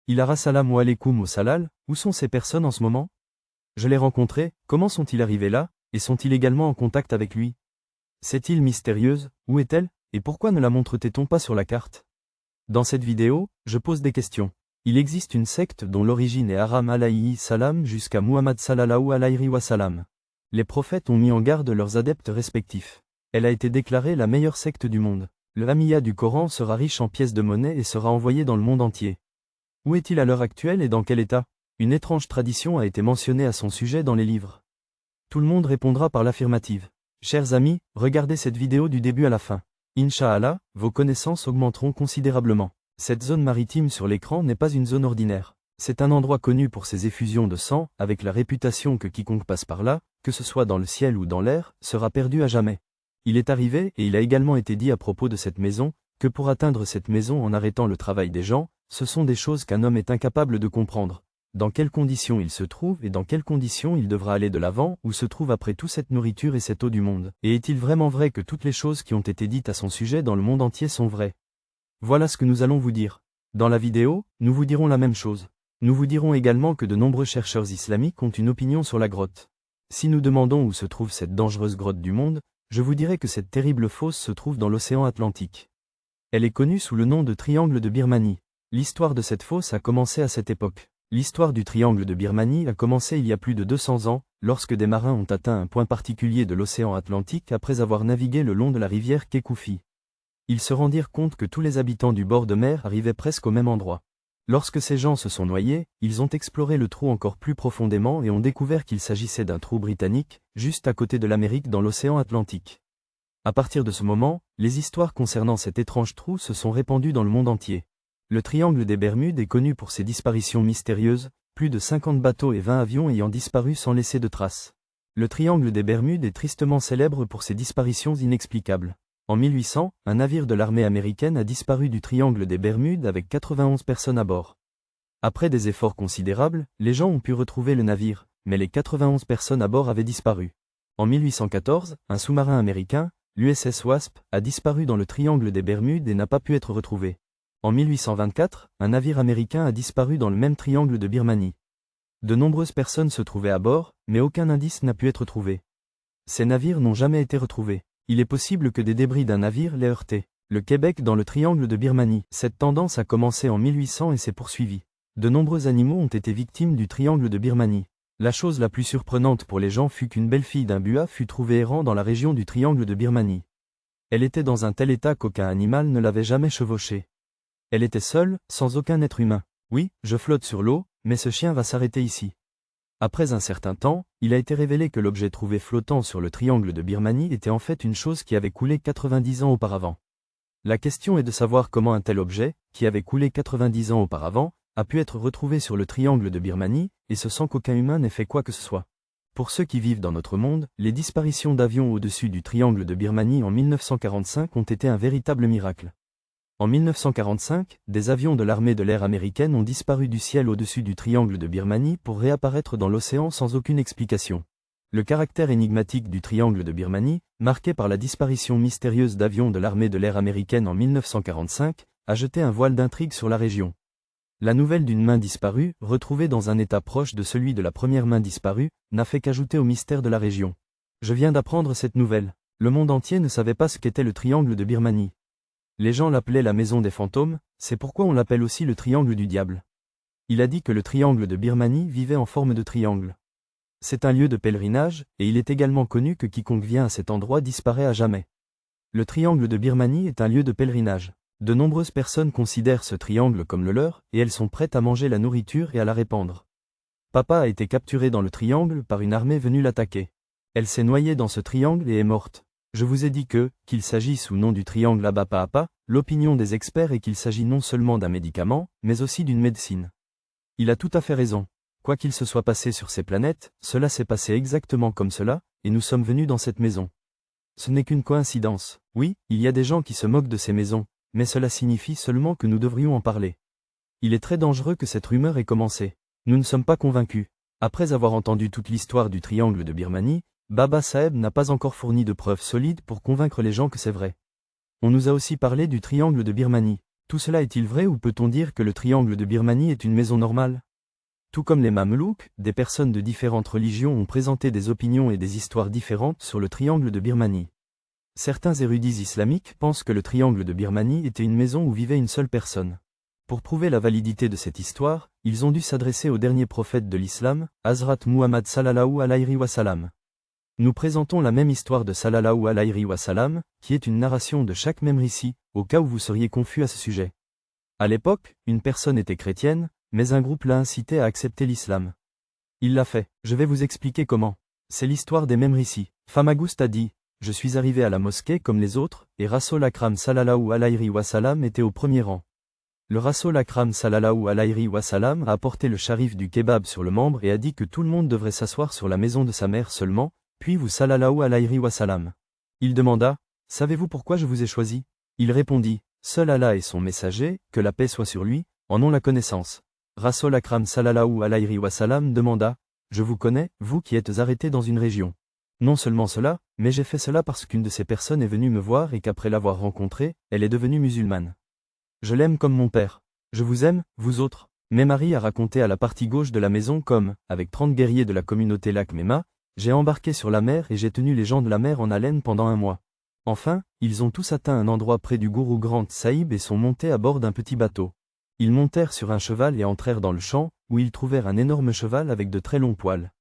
Ilara salam wa alaikum au Salal, où sont ces personnes en ce moment? Je les rencontrais, comment sont-ils arrivés là, et sont-ils également en contact avec lui? Cette île mystérieuse, où est-elle, et pourquoi ne la montre-t-on pas sur la carte? Dans cette vidéo, je pose des questions. Il existe une secte dont l'origine est Aram alayhi salam jusqu'à Muhammad sallallahu alayhi wa salam. Les prophètes ont mis en garde leurs adeptes respectifs. Elle a été déclarée la meilleure secte du monde. Le Hamiyya du Coran sera riche en pièces de monnaie et sera envoyé dans le monde entier. Où est-il à l'heure actuelle et dans quel état? Une étrange tradition a été mentionnée à son sujet dans les livres. Tout le monde répondra par l'affirmative. Chers amis, regardez cette vidéo du début à la fin. Inch'Allah, vos connaissances augmenteront considérablement. Cette zone maritime sur l'écran n'est pas une zone ordinaire. C'est un endroit connu pour ses effusions de sang, avec la réputation que quiconque passe par là, que ce soit dans le ciel ou dans l'air, sera perdu à jamais. Il est arrivé, et il a également été dit à propos de cette maison, que pour atteindre cette maison en arrêtant le travail des gens, ce sont des choses qu'un homme est incapable de comprendre. Dans quelles conditions il se trouve et dans quelles conditions il devra aller de l'avant, où se trouve après tout cette nourriture et cette eau du monde. Et est-il vraiment vrai que toutes les choses qui ont été dites à son sujet dans le monde entier sont vraies? Voilà ce que nous allons vous dire. Dans la vidéo, nous vous dirons la même chose. Nous vous dirons également que de nombreux chercheurs islamiques ont une opinion sur la grotte. Si nous demandons où se trouve cette dangereuse grotte du monde, je vous dirai que cette terrible fosse se trouve dans l'océan Atlantique. Elle est connue sous le nom de Triangle de Birmanie. L'histoire de cette fosse a commencé à cette époque. L'histoire du Triangle de Birmanie a commencé il y a plus de 200 ans, lorsque des marins ont atteint un point particulier de l'océan Atlantique après avoir navigué le long de la rivière Kekoufi. Ils se rendirent compte que tous les habitants du bord de mer arrivaient presque au même endroit. Lorsque ces gens se sont noyés, ils ont exploré le trou encore plus profondément et ont découvert qu'il s'agissait d'un trou britannique, juste à côté de l'Amérique dans l'océan Atlantique. À partir de ce moment, les histoires concernant cet étrange trou se sont répandues dans le monde entier. Le triangle des Bermudes est connu pour ses disparitions mystérieuses, plus de 50 bateaux et 20 avions ayant disparu sans laisser de traces. Le triangle des Bermudes est tristement célèbre pour ses disparitions inexplicables. En 1800, un navire de l'armée américaine a disparu du triangle des Bermudes avec 91 personnes à bord. Après des efforts considérables, les gens ont pu retrouver le navire, mais les 91 personnes à bord avaient disparu. En 1814, un sous-marin américain, l'USS Wasp, a disparu dans le triangle des Bermudes et n'a pas pu être retrouvé. En 1824, un navire américain a disparu dans le même triangle de Birmanie. De nombreuses personnes se trouvaient à bord, mais aucun indice n'a pu être trouvé. Ces navires n'ont jamais été retrouvés. Il est possible que des débris d'un navire l'aient heurté. Le Québec dans le triangle de Birmanie. Cette tendance a commencé en 1800 et s'est poursuivie. De nombreux animaux ont été victimes du triangle de Birmanie. La chose la plus surprenante pour les gens fut qu'une belle fille d'un bua fut trouvée errant dans la région du triangle de Birmanie. Elle était dans un tel état qu'aucun animal ne l'avait jamais chevauchée. Elle était seule, sans aucun être humain. Oui, je flotte sur l'eau, mais ce chien va s'arrêter ici. Après un certain temps, il a été révélé que l'objet trouvé flottant sur le triangle de Birmanie était en fait une chose qui avait coulé 90 ans auparavant. La question est de savoir comment un tel objet, qui avait coulé 90 ans auparavant, a pu être retrouvé sur le triangle de Birmanie, et ce sans qu'aucun humain n'ait fait quoi que ce soit. Pour ceux qui vivent dans notre monde, les disparitions d'avions au-dessus du triangle de Birmanie en 1945 ont été un véritable miracle. En 1945, des avions de l'armée de l'air américaine ont disparu du ciel au-dessus du triangle de Birmanie pour réapparaître dans l'océan sans aucune explication. Le caractère énigmatique du triangle de Birmanie, marqué par la disparition mystérieuse d'avions de l'armée de l'air américaine en 1945, a jeté un voile d'intrigue sur la région. La nouvelle d'une main disparue, retrouvée dans un état proche de celui de la première main disparue, n'a fait qu'ajouter au mystère de la région. Je viens d'apprendre cette nouvelle. Le monde entier ne savait pas ce qu'était le triangle de Birmanie. Les gens l'appelaient la maison des fantômes, c'est pourquoi on l'appelle aussi le triangle du diable. Il a dit que le triangle de Birmanie vivait en forme de triangle. C'est un lieu de pèlerinage, et il est également connu que quiconque vient à cet endroit disparaît à jamais. Le triangle de Birmanie est un lieu de pèlerinage. De nombreuses personnes considèrent ce triangle comme le leur, et elles sont prêtes à manger la nourriture et à la répandre. Papa a été capturé dans le triangle par une armée venue l'attaquer. Elle s'est noyée dans ce triangle et est morte. Je vous ai dit que, qu'il s'agisse ou non du triangle Abapapa, l'opinion des experts est qu'il s'agit non seulement d'un médicament, mais aussi d'une médecine. Il a tout à fait raison. Quoi qu'il se soit passé sur ces planètes, cela s'est passé exactement comme cela, et nous sommes venus dans cette maison. Ce n'est qu'une coïncidence. Oui, il y a des gens qui se moquent de ces maisons, mais cela signifie seulement que nous devrions en parler. Il est très dangereux que cette rumeur ait commencé. Nous ne sommes pas convaincus. Après avoir entendu toute l'histoire du triangle de Birmanie, Baba Saeb n'a pas encore fourni de preuves solides pour convaincre les gens que c'est vrai. On nous a aussi parlé du triangle de Birmanie. Tout cela est-il vrai ou peut-on dire que le triangle de Birmanie est une maison normale? Tout comme les Mamelouks, des personnes de différentes religions ont présenté des opinions et des histoires différentes sur le triangle de Birmanie. Certains érudits islamiques pensent que le triangle de Birmanie était une maison où vivait une seule personne. Pour prouver la validité de cette histoire, ils ont dû s'adresser au dernier prophète de l'islam, Hazrat Muhammad sallallahu alayhi wa sallam. Nous présentons la même histoire de sallallahu alayhi wa sallam, qui est une narration de chaque même récit, au cas où vous seriez confus à ce sujet. À l'époque, une personne était chrétienne, mais un groupe l'a incité à accepter l'islam. Il l'a fait, je vais vous expliquer comment. C'est l'histoire des mêmes récits. Famagust a dit, je suis arrivé à la mosquée comme les autres, et Rasoul Akram sallallahu alayhi wa sallam était au premier rang. Le Rasoul Akram sallallahu alayhi wa sallam a apporté le sharif du kebab sur le membre et a dit que tout le monde devrait s'asseoir sur la maison de sa mère seulement, puis vous sallallahu alayhi wa sallam. Il demanda, savez-vous pourquoi je vous ai choisi? Il répondit, seul Allah et son messager, que la paix soit sur lui, en ont la connaissance. Rasoul Akram sallallahu alayhi wa sallam demanda, je vous connais, vous qui êtes arrêté dans une région. Non seulement cela, mais j'ai fait cela parce qu'une de ces personnes est venue me voir et qu'après l'avoir rencontrée, elle est devenue musulmane. Je l'aime comme mon père. Je vous aime, vous autres. Mais Marie a raconté à la partie gauche de la maison comme, avec 30 guerriers de la communauté Lac Mema, j'ai embarqué sur la mer et j'ai tenu les gens de la mer en haleine pendant un mois. Enfin, ils ont tous atteint un endroit près du gourou Grand Saïb et sont montés à bord d'un petit bateau. Ils montèrent sur un cheval et entrèrent dans le champ, où ils trouvèrent un énorme cheval avec de très longs poils.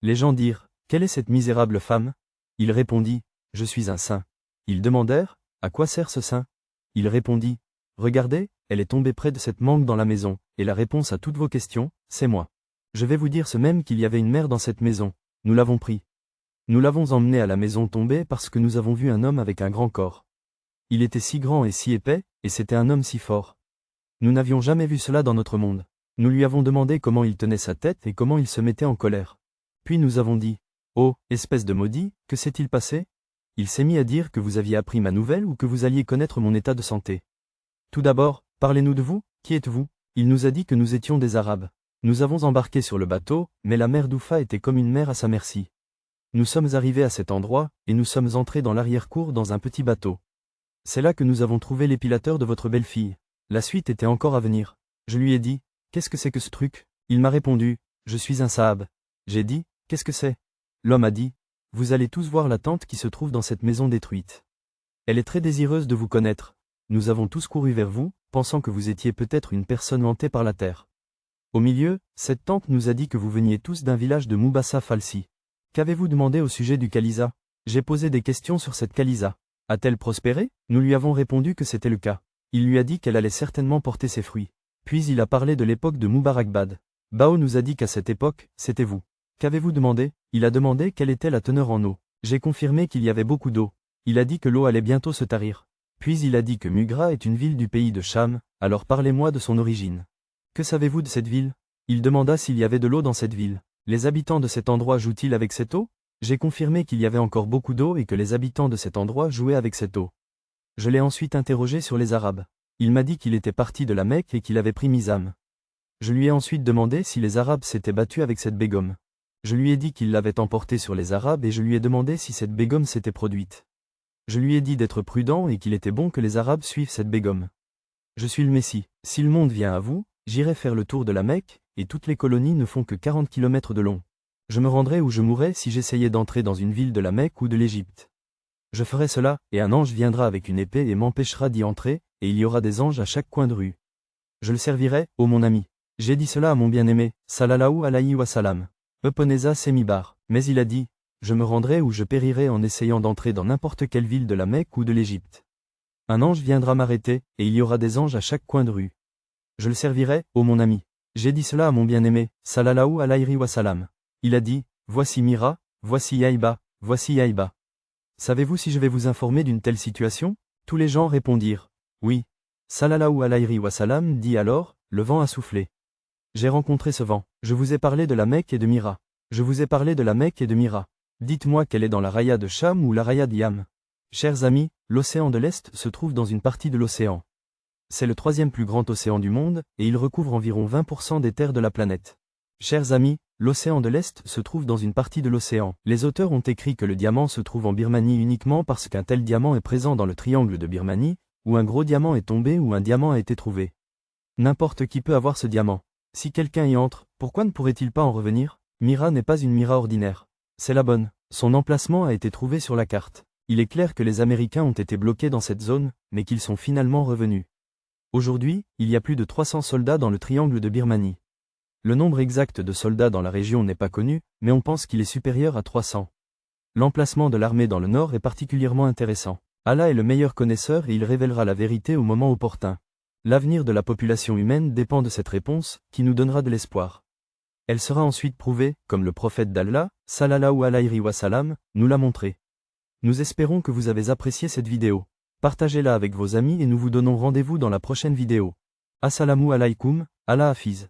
Les gens dirent, quelle est cette misérable femme? Il répondit, je suis un saint. Ils demandèrent, à quoi sert ce saint? Il répondit, regardez, elle est tombée près de cette mangue dans la maison, et la réponse à toutes vos questions, c'est moi. Je vais vous dire ce même qu'il y avait une mère dans cette maison. Nous l'avons pris. Nous l'avons emmené à la maison tombée parce que nous avons vu un homme avec un grand corps. Il était si grand et si épais, et c'était un homme si fort. Nous n'avions jamais vu cela dans notre monde. Nous lui avons demandé comment il tenait sa tête et comment il se mettait en colère. Puis nous avons dit, oh, espèce de maudit, que s'est-il passé? Il s'est mis à dire que vous aviez appris ma nouvelle ou que vous alliez connaître mon état de santé. Tout d'abord, parlez-nous de vous, qui êtes-vous? Il nous a dit que nous étions des Arabes. Nous avons embarqué sur le bateau, mais la mer d'Oufa était comme une mer à sa merci. Nous sommes arrivés à cet endroit, et nous sommes entrés dans l'arrière-cour dans un petit bateau. C'est là que nous avons trouvé l'épilateur de votre belle-fille. La suite était encore à venir. Je lui ai dit, qu'est-ce que c'est que ce truc? Il m'a répondu, je suis un Sahab. J'ai dit, qu'est-ce que c'est? L'homme a dit, vous allez tous voir la tente qui se trouve dans cette maison détruite. Elle est très désireuse de vous connaître. Nous avons tous couru vers vous, pensant que vous étiez peut-être une personne hantée par la terre. Au milieu, cette tante nous a dit que vous veniez tous d'un village de Moubassa Falsi. Qu'avez-vous demandé au sujet du Kalisa? J'ai posé des questions sur cette Kalisa. A-t-elle prospéré? Nous lui avons répondu que c'était le cas. Il lui a dit qu'elle allait certainement porter ses fruits. Puis il a parlé de l'époque de Moubarakbad. Bao nous a dit qu'à cette époque, c'était vous. Qu'avez-vous demandé? Il a demandé quelle était la teneur en eau. J'ai confirmé qu'il y avait beaucoup d'eau. Il a dit que l'eau allait bientôt se tarir. Puis il a dit que Mugra est une ville du pays de Cham, alors parlez-moi de son origine. Que savez-vous de cette ville? Il demanda s'il y avait de l'eau dans cette ville. Les habitants de cet endroit jouent-ils avec cette eau? J'ai confirmé qu'il y avait encore beaucoup d'eau et que les habitants de cet endroit jouaient avec cette eau. Je l'ai ensuite interrogé sur les Arabes. Il m'a dit qu'il était parti de la Mecque et qu'il avait pris Mizam. Je lui ai ensuite demandé si les Arabes s'étaient battus avec cette bégum. Je lui ai dit qu'il l'avait emporté sur les Arabes et je lui ai demandé si cette bégum s'était produite. Je lui ai dit d'être prudent et qu'il était bon que les Arabes suivent cette bégum. Je suis le Messie. Si le monde vient à vous, j'irai faire le tour de la Mecque, et toutes les colonies ne font que 40 km de long. Je me rendrai où je mourrai si j'essayais d'entrer dans une ville de la Mecque ou de l'Égypte. Je ferai cela, et un ange viendra avec une épée et m'empêchera d'y entrer, et il y aura des anges à chaque coin de rue. Je le servirai, ô mon ami. J'ai dit cela à mon bien-aimé, sallallahu alayhi wa sallam. Eponeza Semibar. Mais il a dit, je me rendrai ou je périrai en essayant d'entrer dans n'importe quelle ville de la Mecque ou de l'Égypte. Un ange viendra m'arrêter, et il y aura des anges à chaque coin de rue. Je le servirai, ô mon ami. J'ai dit cela à mon bien-aimé, sallallahu alayhi wa sallam. Il a dit, voici Mira, voici Yaïba, voici Yaïba. Savez-vous si je vais vous informer d'une telle situation? Tous les gens répondirent, oui. Sallallahu alayhi wa sallam dit alors, le vent a soufflé. J'ai rencontré ce vent. Je vous ai parlé de la Mecque et de Mira. Je vous ai parlé de la Mecque et de Mira. Dites-moi qu'elle est dans la raya de Cham ou la raya de Yam. Chers amis, l'océan de l'Est se trouve dans une partie de l'océan. C'est le troisième plus grand océan du monde, et il recouvre environ 20% des terres de la planète. Chers amis, l'océan de l'Est se trouve dans une partie de l'océan. Les auteurs ont écrit que le diamant se trouve en Birmanie uniquement parce qu'un tel diamant est présent dans le triangle de Birmanie, où un gros diamant est tombé ou un diamant a été trouvé. N'importe qui peut avoir ce diamant. Si quelqu'un y entre, pourquoi ne pourrait-il pas en revenir? Mira n'est pas une Mira ordinaire. C'est la bonne. Son emplacement a été trouvé sur la carte. Il est clair que les Américains ont été bloqués dans cette zone, mais qu'ils sont finalement revenus. Aujourd'hui, il y a plus de 300 soldats dans le triangle de Birmanie. Le nombre exact de soldats dans la région n'est pas connu, mais on pense qu'il est supérieur à 300. L'emplacement de l'armée dans le nord est particulièrement intéressant. Allah est le meilleur connaisseur et il révélera la vérité au moment opportun. L'avenir de la population humaine dépend de cette réponse, qui nous donnera de l'espoir. Elle sera ensuite prouvée, comme le prophète d'Allah, sallallahu alayhi wa sallam, nous l'a montré. Nous espérons que vous avez apprécié cette vidéo. Partagez-la avec vos amis et nous vous donnons rendez-vous dans la prochaine vidéo. Assalamu alaykoum, Allah hafiz.